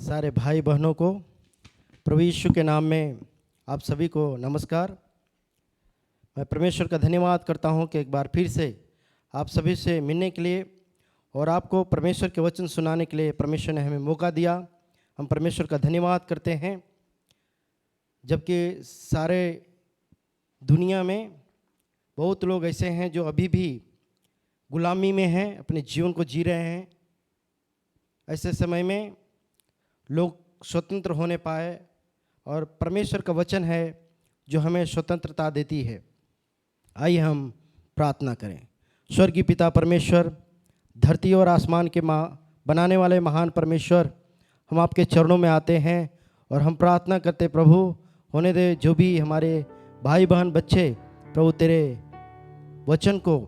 सारे भाई बहनों को प्रभु यीशु के नाम में आप सभी को नमस्कार। मैं परमेश्वर का धन्यवाद करता हूं कि एक बार फिर से आप सभी से मिलने के लिए और आपको परमेश्वर के वचन सुनाने के लिए परमेश्वर ने हमें मौका दिया। हम परमेश्वर का धन्यवाद करते हैं। जबकि सारे दुनिया में बहुत लोग ऐसे हैं जो अभी भी गुलामी में हैं, अपने जीवन को जी रहे हैं। ऐसे समय में लोग स्वतंत्र होने पाए और परमेश्वर का वचन है जो हमें स्वतंत्रता देती है। आइए हम प्रार्थना करें। स्वर्गीय पिता परमेश्वर, धरती और आसमान के बनाने वाले महान परमेश्वर, हम आपके चरणों में आते हैं और हम प्रार्थना करते प्रभु, होने दे जो भी हमारे भाई बहन बच्चे प्रभु तेरे वचन को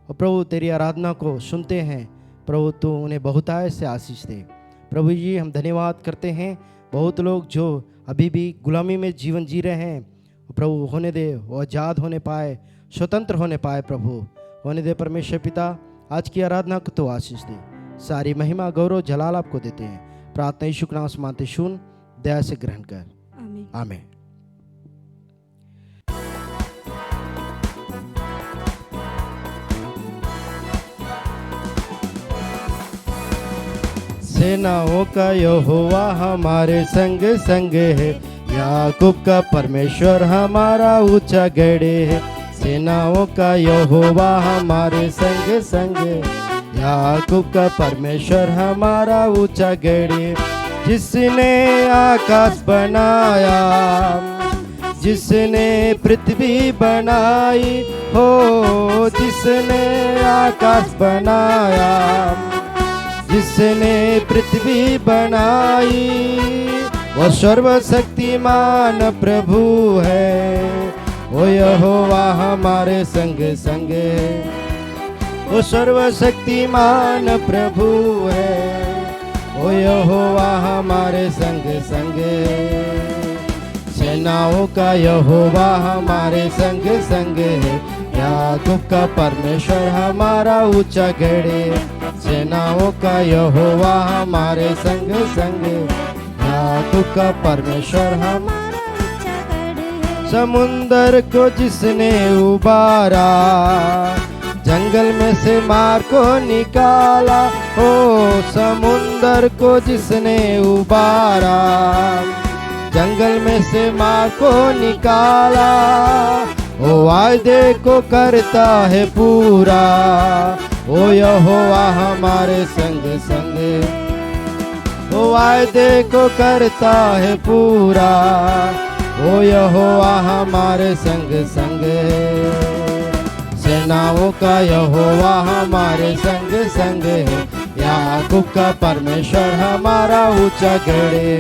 और प्रभु तेरी आराधना को सुनते हैं, प्रभु तू उन्हें बहुतायत से आशीष दे। प्रभु जी हम धन्यवाद करते हैं। बहुत लोग जो अभी भी गुलामी में जीवन जी रहे हैं, प्रभु होने दे वो आज़ाद होने पाए, स्वतंत्र होने पाए। प्रभु होने दे परमेश्वर पिता, आज की आराधना को तो आशीष दे। सारी महिमा गौरव जलाल आपको देते हैं। प्रार्थना यीशु के नाम से मांगते, सुन दया से ग्रहण कर। आमीन आमीन। सेनाओं का यहोवा हमारे संग संग है, याकूब का परमेश्वर हमारा ऊंचा गढ़ है। सेनाओं का यहोवा हमारे संग संग है, याकूब का परमेश्वर हमारा ऊंचा गढ़ है। जिसने आकाश बनाया, जिसने पृथ्वी बनाई हो, जिसने आकाश बनाया, जिसने पृथ्वी बनाई, वो सर्वशक्तिमान प्रभु है। वो यहोवा हमारे संग संग है, वो सर्वशक्तिमान प्रभु है। वो यहोवा हमारे संग संग है। सेनाओं का यहोवा हमारे संग संग है, याकूब का परमेश्वर हमारा ऊंचा गढ़ है। सेनाओं का यहोवा हमारे संग संग, याकूब का परमेश्वर हमारा ऊंचा गढ़ है। समुंदर को जिसने उबारा, जंगल में से मार को निकाला हो। समुंदर को जिसने उबारा, जंगल में से मार को निकाला, ओ वायदे को करता है पूरा। ओ यहोवा हमारे संग संग, ओ वायदे को करता है पूरा। ओ यहोवा हमारे संग संग, सेनाओं का यहोवा हमारे संग संग है, याकूब का परमेश्वर हमारा ऊंचा गढ़ है।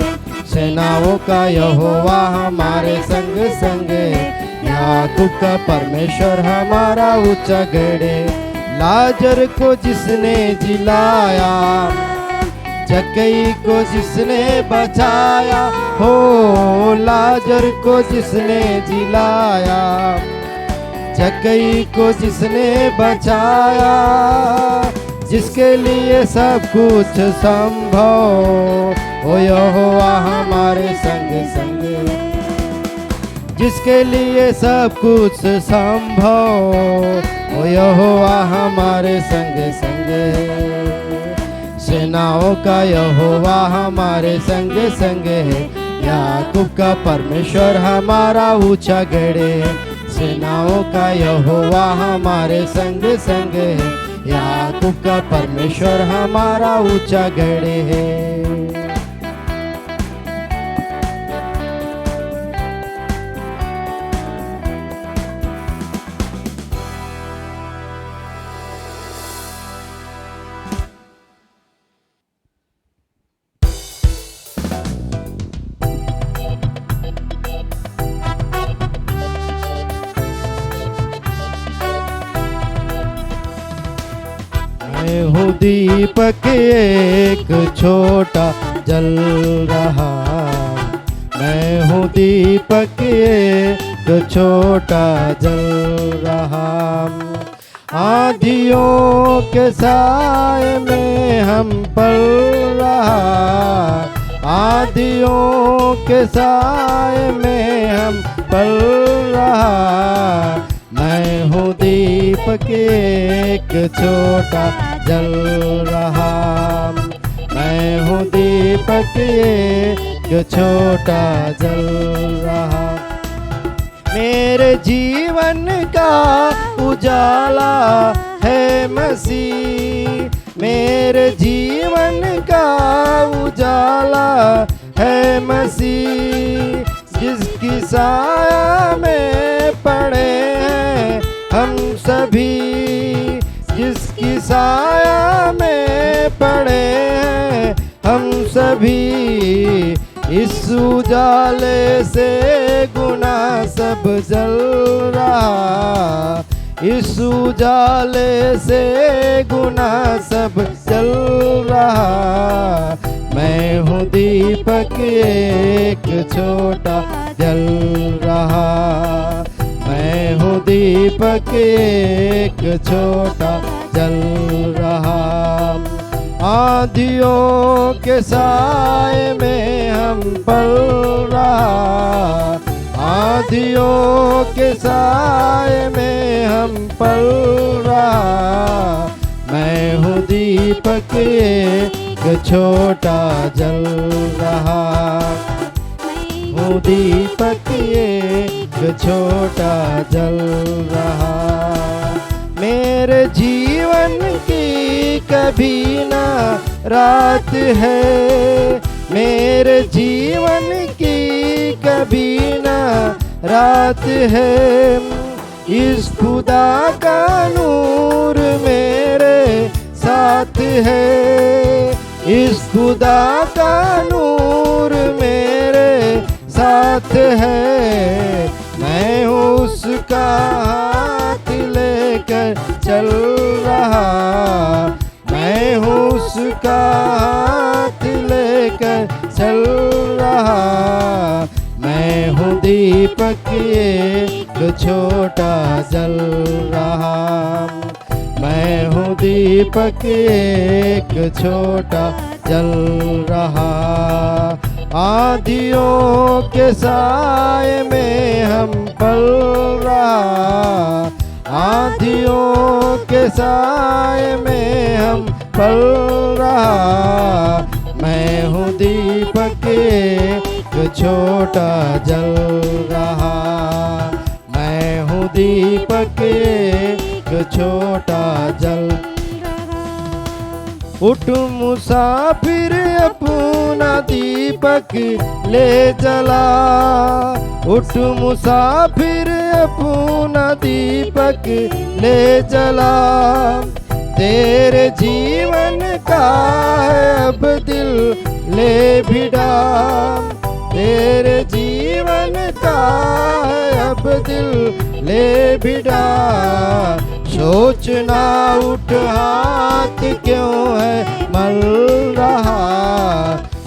सेनाओं का यहोवा हमारे संग संग, याकूब का परमेश्वर हमारा ऊंचा गढ़ है। लाजर को जिसने जिलाया, जक्कई को जिसने बचाया हो। लाजर को जिसने जिलाया, जक्कई को जिसने बचाया, जिसके लिए सब कुछ संभव। ओ यहोवा हमारे संग संग, जिसके लिए सब कुछ संभव। ओ यहोवा हमारे संग संग, सेनाओं का यहोवा हमारे संग संग है, याकूब का परमेश्वर हमारा ऊंचा गढ़ है। सेनाओं का यहोवा हमारे संग संग है, याकूब का परमेश्वर हमारा ऊंचा गढ़ है। मैं हूँ दीपक एक छोटा जल रहा, मैं हूँ दीपक एक छोटा जल रहा। आँधियों के साए में हम पल रहा, आंधियों के साए में हम पल रहा। मैं हूँ दीपक एक छोटा जल रहा। मैं हूँ दीपक एक छोटा जल रहा। मेरे जीवन का उजाला है मसीह। मेरे जीवन का उजाला है मसीह। जिसकी साया में पड़े हैं हम सभी। जिसकी साया में पड़े हैं हम सभी। इस उजाले से गुना सब जल रहा। इस उजाले से गुना सब जल रहा। मैं हूँ दीपक एक छोटा जल रहा। मैं हूँ दीपक एक छोटा जल रहा। आंधियों के साए में हम पल रहा। आंधियों के साए में हम पल रहा। मैं हूँ दीपक एक छोटा जल रहा। हूँ दीपक एक छोटा जल रहा। मेरे जीवन की कभी ना रात है। मेरे जीवन की कभी ना रात है। इस खुदा का नूर मेरे साथ है। इस खुदा का नूर मेरे साथ है। मैं उसका हाथ लेकर चल रहा। मैं उसका हाथ लेकर चल रहा। मैं हूँ दीपक एक छोटा जल रहा। मैं हूँ दीपक एक छोटा जल रहा। आंधियों के साए में हम पल रहा। आंधियों के साए में हम पल रहा। मैं हूँ दीपक एक छोटा जल रहा। मैं हूँ दीपक एक छोटा जल। उठ मुसाफिर अपना दीपक ले चला। उठ मुसाफिर अपना दीपक ले चला। तेरे जीवन का है अब दिल ले भिड़ा। तेरे जीवन का है अब दिल ले भिड़ा। सोचना उठ हाथ क्यों है मल रहा।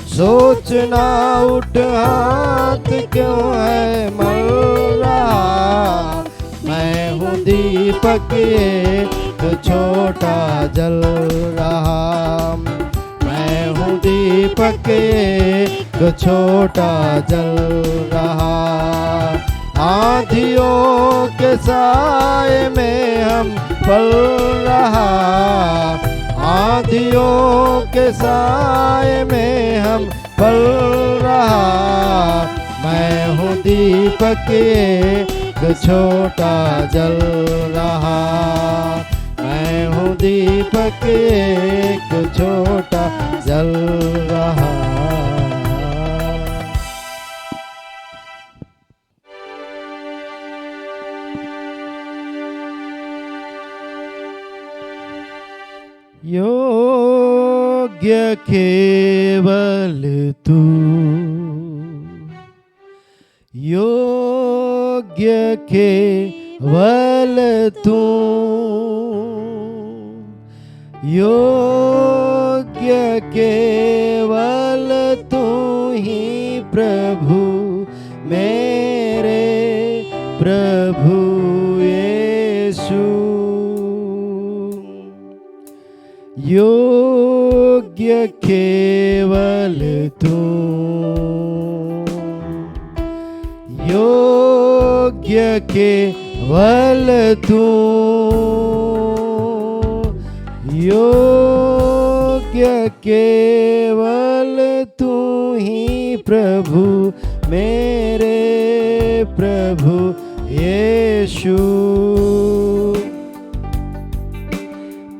सोचना उठ हाथ क्यों है मल रहा। मैं हूँ दीपक एक छोटा जल रहा। मैं हूँ दीपक एक छोटा जल रहा। आंधियों के साए में हम पल रहा। आंधियों के साए में हम पल रहा। मैं हूँ दीपक एक छोटा जल रहा। मैं हूँ दीपक एक छोटा जल रहा। योग्य केवल तू। योग्य केवल तू। योग्य केवल तू ही प्रभु मेरे प्रभु यीशु। योग्य केवल तू। योग्य केवल तू, योग्य केवल तू ही प्रभु, मेरे प्रभु यीशु।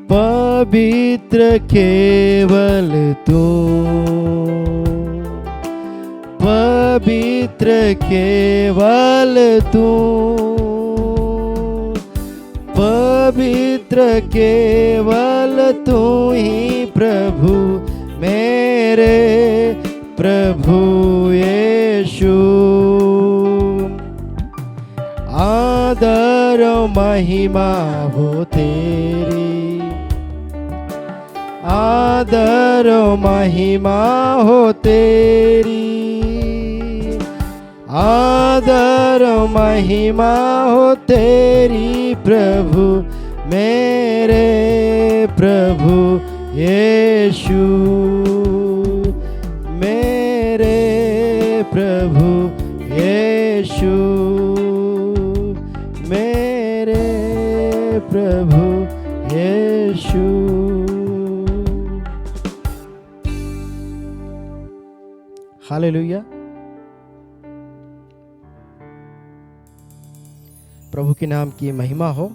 पवित्र केवल तू, पवित्र केवल तू, पवित्र केवल तू ही प्रभु, मेरे प्रभु यीशु। आदर महिमा हो तेरी, आदर महिमा हो तेरी, आदर महिमा हो तेरी प्रभु, मेरे प्रभु यीशु, मेरे प्रभु यीशु, मेरे प्रभु यीशु। हालेलुया। प्रभु के नाम की महिमा हो।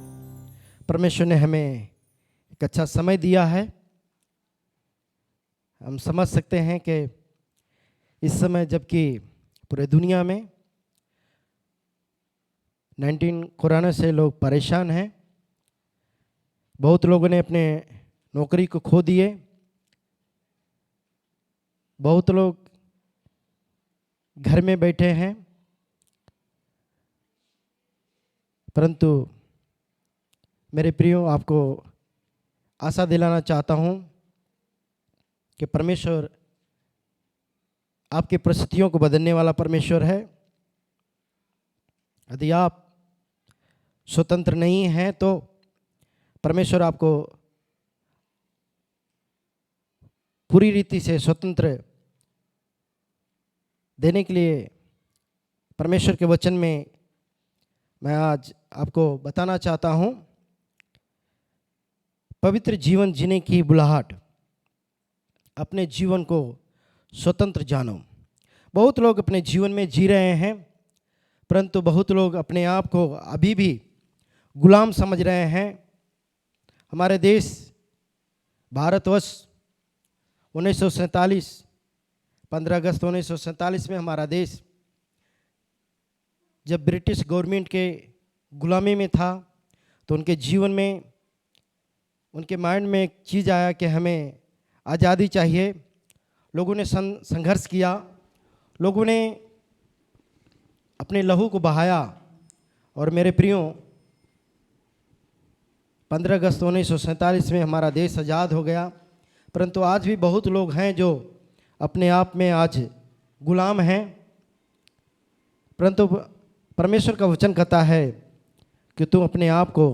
परमेश्वर ने हमें एक अच्छा समय दिया है। हम समझ सकते हैं कि इस समय जबकि पूरे दुनिया में 19 कोरोना से लोग परेशान हैं, बहुत लोगों ने अपने नौकरी को खो दिए, बहुत लोग घर में बैठे हैं, परंतु मेरे प्रियो, आपको आशा दिलाना चाहता हूं कि परमेश्वर आपकी परिस्थितियों को बदलने वाला परमेश्वर है। यदि आप स्वतंत्र नहीं हैं तो परमेश्वर आपको पूरी रीति से स्वतंत्र देने के लिए परमेश्वर के वचन में मैं आज आपको बताना चाहता हूं, पवित्र जीवन जीने की बुलाहट। अपने जीवन को स्वतंत्र जानो। बहुत लोग अपने जीवन में जी रहे हैं, परंतु बहुत लोग अपने आप को अभी भी गुलाम समझ रहे हैं। हमारे देश भारतवर्ष 1947 15 अगस्त 1947 में हमारा देश जब ब्रिटिश गवर्नमेंट के गुलामी में था, तो उनके जीवन में, उनके माइंड में एक चीज़ आया कि हमें आज़ादी चाहिए। लोगों ने संघर्ष किया, लोगों ने अपने लहू को बहाया। और मेरे प्रियो, 15 अगस्त 1947 में हमारा देश आज़ाद हो गया, परंतु आज भी बहुत लोग हैं जो अपने आप में आज गुलाम हैं। परंतु परमेश्वर का वचन कहता है कि तुम अपने आप को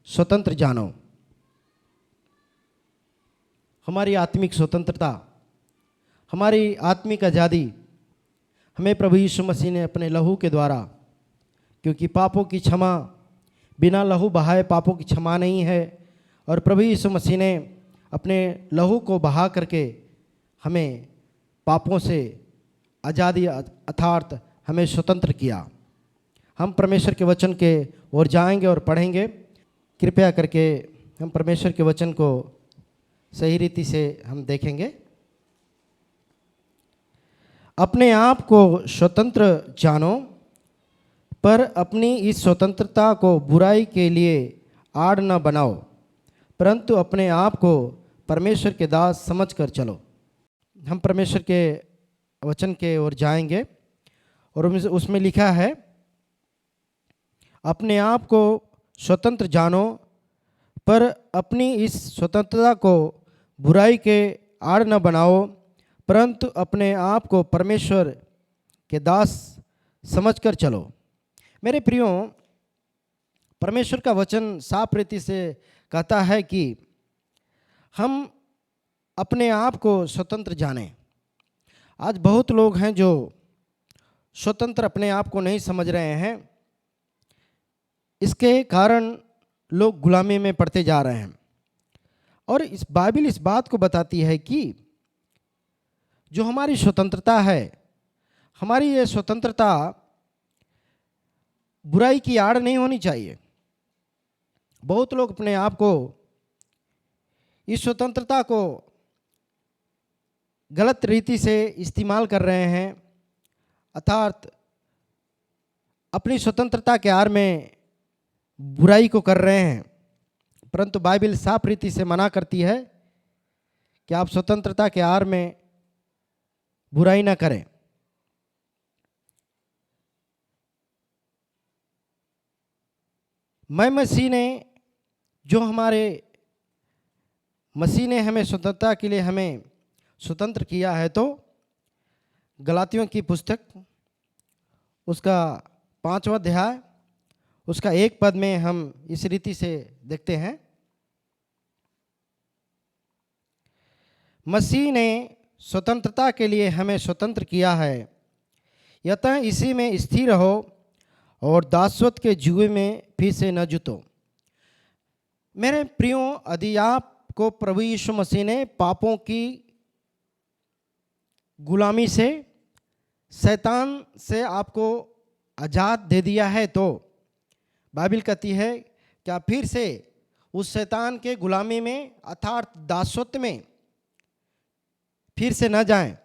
स्वतंत्र जानो। हमारी आत्मिक स्वतंत्रता, हमारी आत्मिक आज़ादी हमें प्रभु यीशु मसीह ने अपने लहू के द्वारा, क्योंकि पापों की क्षमा बिना लहू बहाए पापों की क्षमा नहीं है, और प्रभु यीशु मसीह ने अपने लहू को बहा करके हमें पापों से आज़ादी अर्थात हमें स्वतंत्र किया। हम परमेश्वर के वचन के ओर जाएंगे और पढ़ेंगे। कृपया करके हम परमेश्वर के वचन को सही रीति से हम देखेंगे। अपने आप को स्वतंत्र जानो, पर अपनी इस स्वतंत्रता को बुराई के लिए आड़ न बनाओ, परंतु अपने आप को परमेश्वर के दास समझकर चलो। हम परमेश्वर के वचन के ओर जाएंगे और उसमें लिखा है, अपने आप को स्वतंत्र जानो, पर अपनी इस स्वतंत्रता को बुराई के आड़ न बनाओ, परंतु अपने आप को परमेश्वर के दास समझकर चलो। मेरे प्रियो, परमेश्वर का वचन साफ रीति से कहता है कि हम अपने आप को स्वतंत्र जानें। आज बहुत लोग हैं जो स्वतंत्र अपने आप को नहीं समझ रहे हैं। इसके कारण लोग गुलामी में पड़ते जा रहे हैं। और इस बाइबल इस बात को बताती है कि जो हमारी स्वतंत्रता है, हमारी ये स्वतंत्रता बुराई की आड़ नहीं होनी चाहिए। बहुत लोग अपने आप को, इस स्वतंत्रता को गलत रीति से इस्तेमाल कर रहे हैं, अर्थात अपनी स्वतंत्रता के आड़ में बुराई को कर रहे हैं। परंतु बाइबल साफ रीति से मना करती है कि आप स्वतंत्रता के आड़ में बुराई ना करें। मसीह ने हमें स्वतंत्रता के लिए हमें स्वतंत्र किया है। तो गलातियों की पुस्तक उसका 5वां अध्याय उसका 1 पद में हम इस रीति से देखते हैं, मसीह ने स्वतंत्रता के लिए हमें स्वतंत्र किया है, अतः इसी में स्थिर रहो और दासत्व के जुए में फिर से न जुतो। मेरे प्रियो, यदि आपको प्रभु यीशु मसीह ने पापों की गुलामी से, शैतान से आपको आज़ाद दे दिया है, तो बाइबल कहती है कि आप फिर से उस शैतान के गुलामी में अर्थात दासत्व में फिर से न जाएं।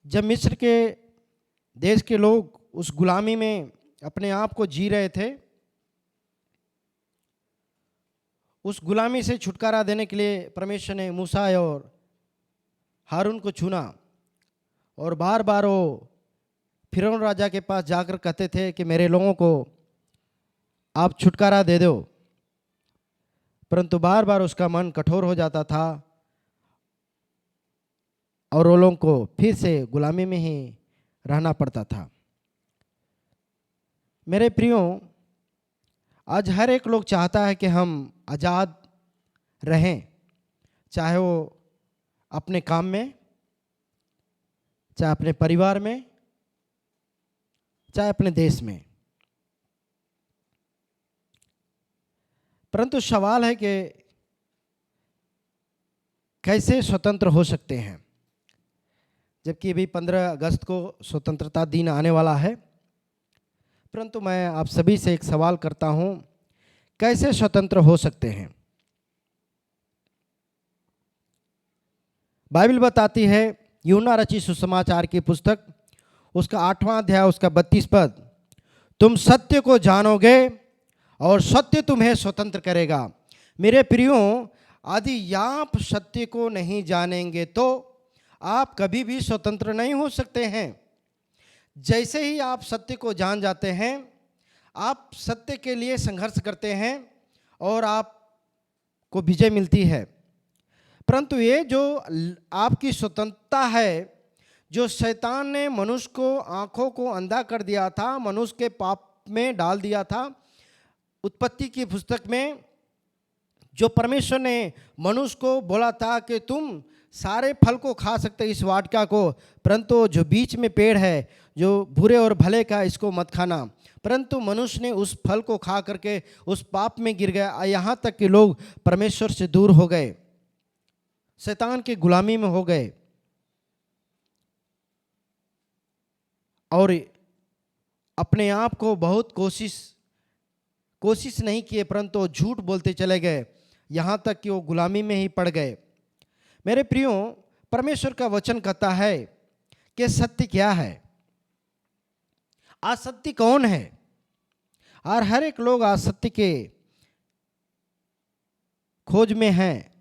जब मिस्र के देश के लोग उस गुलामी में अपने आप को जी रहे थे, उस गुलामी से छुटकारा देने के लिए परमेश्वर ने मूसा और हारून को चुना और बार बार वो फिरौन राजा के पास जाकर कहते थे कि मेरे लोगों को आप छुटकारा दे दो, परंतु बार बार उसका मन कठोर हो जाता था और वो लोगों को फिर से गुलामी में ही रहना पड़ता था। मेरे प्रियो, आज हर एक लोग चाहता है कि हम आज़ाद रहें, चाहे वो अपने काम में, चाहे अपने परिवार में, चाहे अपने देश में। परंतु सवाल है कि कैसे स्वतंत्र हो सकते हैं, जबकि अभी 15 अगस्त को स्वतंत्रता दिन आने वाला है। परंतु मैं आप सभी से एक सवाल करता हूं, कैसे स्वतंत्र हो सकते हैं? बाइबल बताती है, यूहन्ना रचित सुसमाचार की पुस्तक उसका 8वां अध्याय उसका 32 पद, तुम सत्य को जानोगे और सत्य तुम्हें स्वतंत्र करेगा। मेरे प्रियो, यदि आप सत्य को नहीं जानेंगे तो आप कभी भी स्वतंत्र नहीं हो सकते हैं। जैसे ही आप सत्य को जान जाते हैं, आप सत्य के लिए संघर्ष करते हैं और आपको विजय मिलती है। परंतु ये जो आपकी स्वतंत्रता है, जो शैतान ने मनुष्य को आंखों को अंधा कर दिया था, मनुष्य के पाप में डाल दिया था, उत्पत्ति की पुस्तक में जो परमेश्वर ने मनुष्य को बोला था कि तुम सारे फल को खा सकते इस वाटिका को, परंतु जो बीच में पेड़ है जो बुरे और भले का, इसको मत खाना। परंतु मनुष्य ने उस फल को खा करके उस पाप में गिर गया, यहाँ तक कि लोग परमेश्वर से दूर हो गए, शैतान की गुलामी में हो गए और अपने आप को बहुत कोशिश नहीं किए, परंतु झूठ बोलते चले गए, यहाँ तक कि वो गुलामी में ही पड़ गए। मेरे प्रियो, परमेश्वर का वचन कहता है कि सत्य क्या है, असत्य कौन है, और हर एक लोग असत्य के खोज में हैं।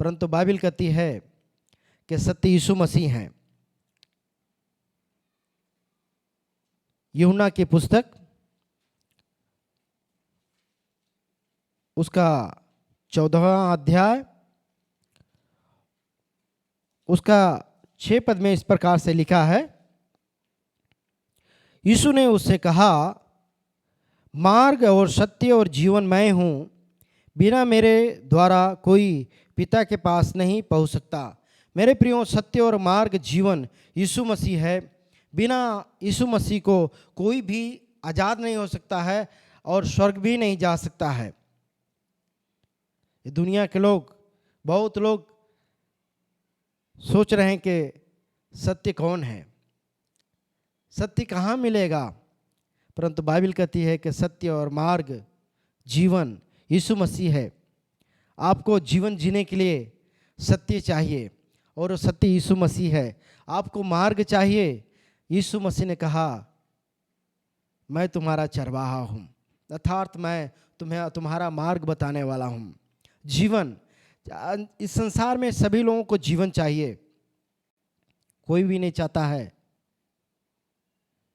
परंतु बाइबल कहती है कि सत्य यीशु मसीह हैं। यूहन्ना की पुस्तक उसका 14वां अध्याय उसका 6 पद में इस प्रकार से लिखा है, यीशु ने उससे कहा, मार्ग और सत्य और जीवन मैं हूँ, बिना मेरे द्वारा कोई पिता के पास नहीं पहुँच सकता। मेरे प्रियो, सत्य और मार्ग जीवन यीशु मसीह है। बिना यीशु मसीह को कोई भी आज़ाद नहीं हो सकता है और स्वर्ग भी नहीं जा सकता है। दुनिया के लोग, बहुत लोग सोच रहे हैं कि सत्य कौन है, सत्य कहाँ मिलेगा, परंतु बाइबल कहती है कि सत्य और मार्ग जीवन यीशु मसीह है। आपको जीवन जीने के लिए सत्य चाहिए और वो सत्य यीशु मसीह है। आपको मार्ग चाहिए। यीशु मसीह ने कहा, मैं तुम्हारा चरवाहा हूँ, अर्थात मैं तुम्हारा मार्ग बताने वाला हूँ। जीवन, इस संसार में सभी लोगों को जीवन चाहिए। कोई भी नहीं चाहता है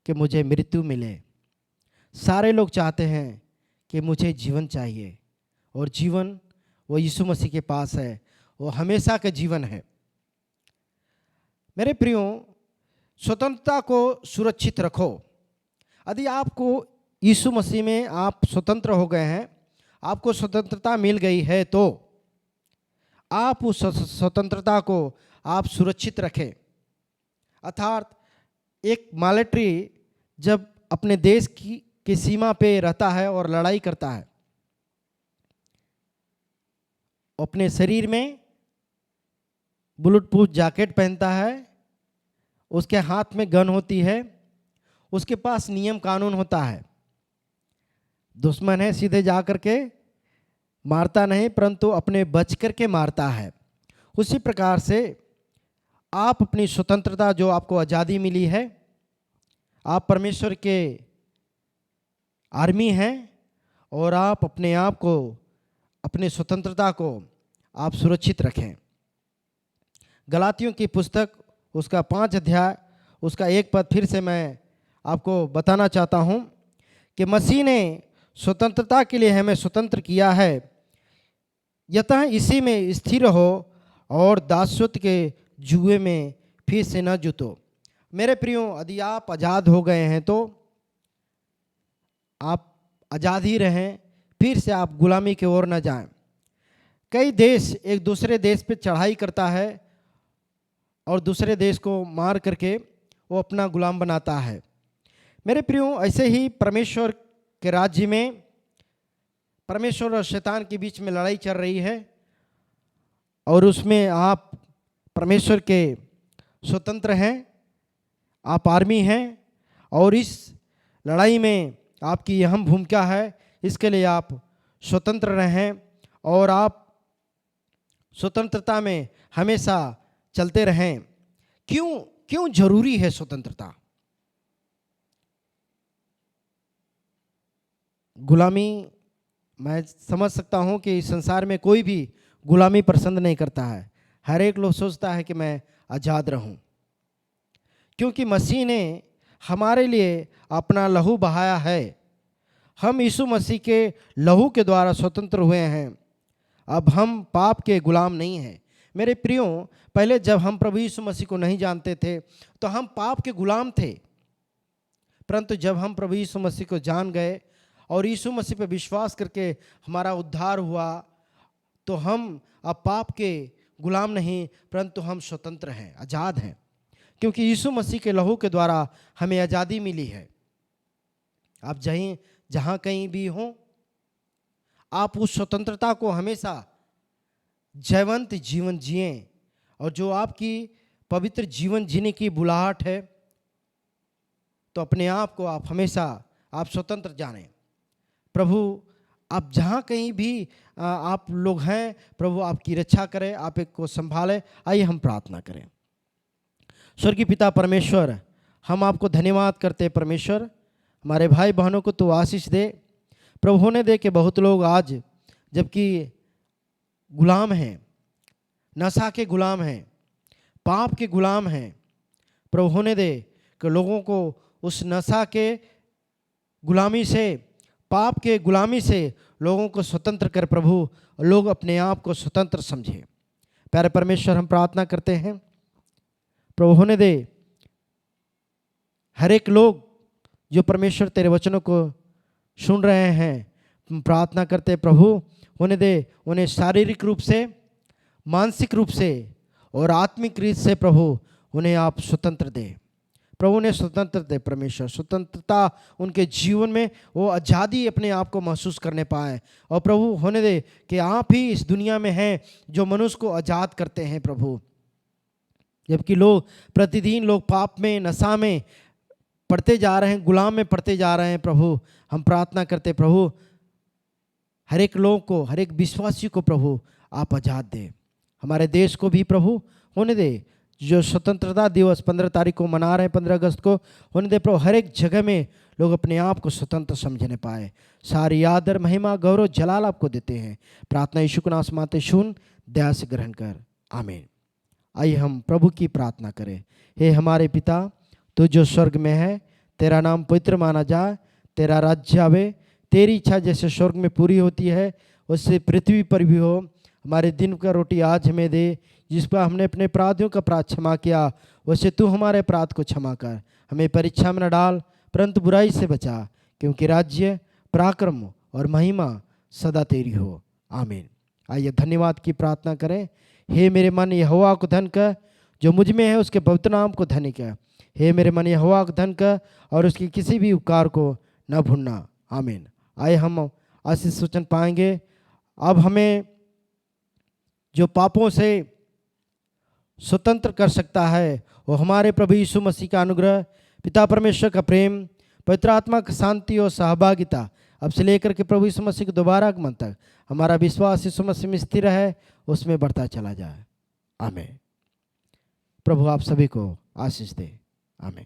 कि मुझे मृत्यु मिले। सारे लोग चाहते हैं कि मुझे जीवन चाहिए, और जीवन वो यीशु मसीह के पास है, वो हमेशा का जीवन है। मेरे प्रियो, स्वतंत्रता को सुरक्षित रखो। यदि आपको यीशु मसीह में आप स्वतंत्र हो गए हैं, आपको स्वतंत्रता मिल गई है, तो आप उस स्वतंत्रता को आप सुरक्षित रखें। अर्थात एक मिलिट्री जब अपने देश की सीमा पे रहता है और लड़ाई करता है, अपने शरीर में बुलेट प्रूफ जैकेट पहनता है, उसके हाथ में गन होती है, उसके पास नियम कानून होता है। दुश्मन है सीधे जा कर के मारता नहीं, परंतु अपने बच कर के मारता है। उसी प्रकार से आप अपनी स्वतंत्रता, जो आपको आज़ादी मिली है, आप परमेश्वर के आर्मी हैं और आप अपने आप को, अपने स्वतंत्रता को आप सुरक्षित रखें। गलातियों की पुस्तक उसका 5 अध्याय उसका 1 पद फिर से मैं आपको बताना चाहता हूँ कि मसीह ने स्वतंत्रता के लिए हमें स्वतंत्र किया है, यतः इसी में स्थिर रहो और दासत्व के जुए में फिर से न जुतो। मेरे प्रियो, यदि आप आज़ाद हो गए हैं तो आप आज़ाद ही रहें, फिर से आप गुलामी की ओर न जाएं। कई देश एक दूसरे देश पे चढ़ाई करता है और दूसरे देश को मार करके वो अपना गुलाम बनाता है। मेरे प्रियो, ऐसे ही परमेश्वर के राज्य में परमेश्वर और शैतान के बीच में लड़ाई चल रही है, और उसमें आप परमेश्वर के स्वतंत्र हैं, आप आर्मी हैं, और इस लड़ाई में आपकी अहम भूमिका है। इसके लिए आप स्वतंत्र रहें और आप स्वतंत्रता में हमेशा चलते रहें। क्यों जरूरी है स्वतंत्रता? गुलामी, मैं समझ सकता हूँ कि इस संसार में कोई भी गुलामी पसंद नहीं करता है। हर एक लोग सोचता है कि मैं आज़ाद रहूं, क्योंकि मसीह ने हमारे लिए अपना लहू बहाया है। हम यीशु मसीह के लहू के द्वारा स्वतंत्र हुए हैं। अब हम पाप के गुलाम नहीं हैं। मेरे प्रियो, पहले जब हम प्रभु यीशु मसीह को नहीं जानते थे तो हम पाप के गुलाम थे, परंतु जब हम प्रभु यीशु मसीह को जान गए और यीशु मसीह पर विश्वास करके हमारा उद्धार हुआ, तो हम अब पाप के गुलाम नहीं, परंतु हम स्वतंत्र हैं, आज़ाद हैं, क्योंकि यीशु मसीह के लहू के द्वारा हमें आज़ादी मिली है। आप जहाँ कहीं भी हों, आप उस स्वतंत्रता को हमेशा जयवंत जीवन जिएं, और जो आपकी पवित्र जीवन जीने की बुलाहट है, तो अपने आप को आप हमेशा आप स्वतंत्र जानें। प्रभु, आप जहाँ कहीं भी आप लोग हैं, प्रभु आपकी रक्षा करें, आप एक को संभालें। आइए हम प्रार्थना करें। स्वर्गीय पिता परमेश्वर, हम आपको धन्यवाद करते हैं। परमेश्वर, हमारे भाई बहनों को तो आशीष दे प्रभु, होने दे कि बहुत लोग आज जबकि गुलाम हैं, नशा के गुलाम हैं, पाप के गुलाम हैं, प्रभु होने दे कि लोगों को उस नशा के गुलामी से, पाप के गुलामी से लोगों को स्वतंत्र कर प्रभु, लोग अपने आप को स्वतंत्र समझे। प्यारे परमेश्वर, हम प्रार्थना करते हैं प्रभु, होने दे हर एक लोग जो परमेश्वर तेरे वचनों को सुन रहे हैं, प्रार्थना करते प्रभु, होने दे उन्हें शारीरिक रूप से, मानसिक रूप से और आत्मिक रीत से प्रभु उन्हें आप स्वतंत्र दे। प्रभु ने स्वतंत्र दे परमेश्वर, स्वतंत्रता उनके जीवन में वो आज़ादी अपने आप को महसूस करने पाए। और प्रभु होने दे कि आप ही इस दुनिया में हैं जो मनुष्य को आज़ाद करते हैं प्रभु। जबकि लोग प्रतिदिन लोग पाप में, नशा में पड़ते जा रहे हैं, गुलाम में पड़ते जा रहे हैं प्रभु। हम प्रार्थना करते प्रभु हर एक लोग को, हर एक विश्वासी को प्रभु आप आज़ाद दे। हमारे देश को भी प्रभु होने दे, जो स्वतंत्रता दिवस 15 तारीख को मना रहे हैं, 15 अगस्त को, होने दे प्रभु हर एक जगह में लोग अपने आप को स्वतंत्र समझने पाए। सारी आदर, महिमा, गौरव, जलाल आपको देते हैं। प्रार्थना यीशु के नाम से मांगते, सुन, दया से ग्रहण कर, आमीन। आइए हम प्रभु की प्रार्थना करें। हे हमारे पिता, तू जो स्वर्ग में है, तेरा नाम पवित्र माना जाए, तेरा राज्य आवे, तेरी इच्छा जैसे स्वर्ग में पूरी होती है वैसे पृथ्वी पर भी हो। हमारे दिन का रोटी आज हमें दे, जिस पर हमने अपने अपराधियों का अपराध क्षमा किया, वैसे तू हमारे अपराध को क्षमा कर। हमें परीक्षा में न डाल, परंतु बुराई से बचा, क्योंकि राज्य, पराक्रम और महिमा सदा तेरी हो, आमीन। आइए धन्यवाद की प्रार्थना करें। हे मेरे मन यहोवा को धन कर, जो मुझ में है उसके पवित्र नाम को धन्य कर। हे मेरे मन यहोवा को धन कर और उसकी किसी भी उपकार को न भूलना, आमीन। आइए हम आशीष वचन पाएंगे। अब हमें जो पापों से स्वतंत्र कर सकता है वो हमारे प्रभु यीशु मसीह का अनुग्रह, पिता परमेश्वर का प्रेम, पवित्र आत्मा की शांति और सहभागिता अब से लेकर के प्रभु यीशु मसीह के दोबारा आगमन तक हमारा विश्वास यीशु मसीह में स्थिर है, उसमें बढ़ता चला जाए, आमीन। प्रभु आप सभी को आशीष दे, आमीन।